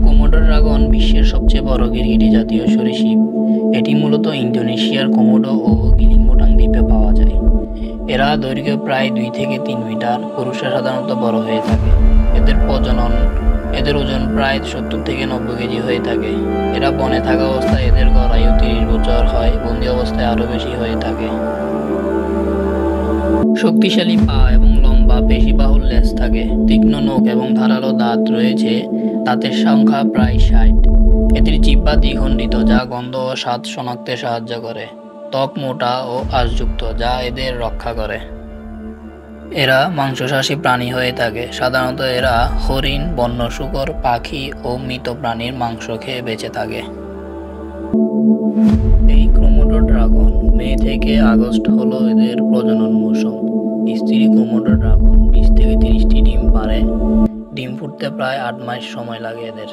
Komodo dragon বিশ্বের সবচেয়ে বড় গিরগিটি জাতীয় সরীসৃপ। এটি মূলত ইন্দোনেশিয়ার কোমোডো ও গিলিংবোটাং দ্বীপে পাওয়া যায়। এরা দৈর্ঘ্যে প্রায় 2 থেকে 3 মিটার। পুরুষরা সাধারণত বড় হয়ে থাকে। এদের ওজন প্রায় 70 থেকে 90 কেজি হয়ে থাকে। এরা বনে থাকা অবস্থায় এদের গড় আয়ু 30 বছর হয়, বন্দি অবস্থায় আরও বেশি হয়ে থাকে। শক্তিশালী পা এবং লম্বা পেশিবাহুল লেজ থাকে। তীক্ষ্ণ নখ এবং ধারালো দাঁত রয়েছে। দাঁতের সংখ্যা প্রায় 60। এদের জিহ্বা দ্বিখণ্ডিত, যা গন্ধ ও স্বাদ শনাক্তে সাহায্য করে। ত্বক মোটা ও আঁশযুক্ত, যা এদের রক্ষা করে। এরা মাংসাশী প্রাণী হয়ে থাকে। সাধারণত এরা হরিণ, বন্য শূকর, পাখি ও মৃত প্রাণীর মাংস খেয়ে বেঁচে থাকে। এই কোমোডো ড্রাগন মে থেকে আগস্ট হলো এদের প্রজনন মৌসুম। স্ত্রী কোমোডো ড্রাগন 20 থেকে 30টি ডিম পাড়ে। ডিম ফুটতে প্রায় 8 মাস সময় লাগে এদের।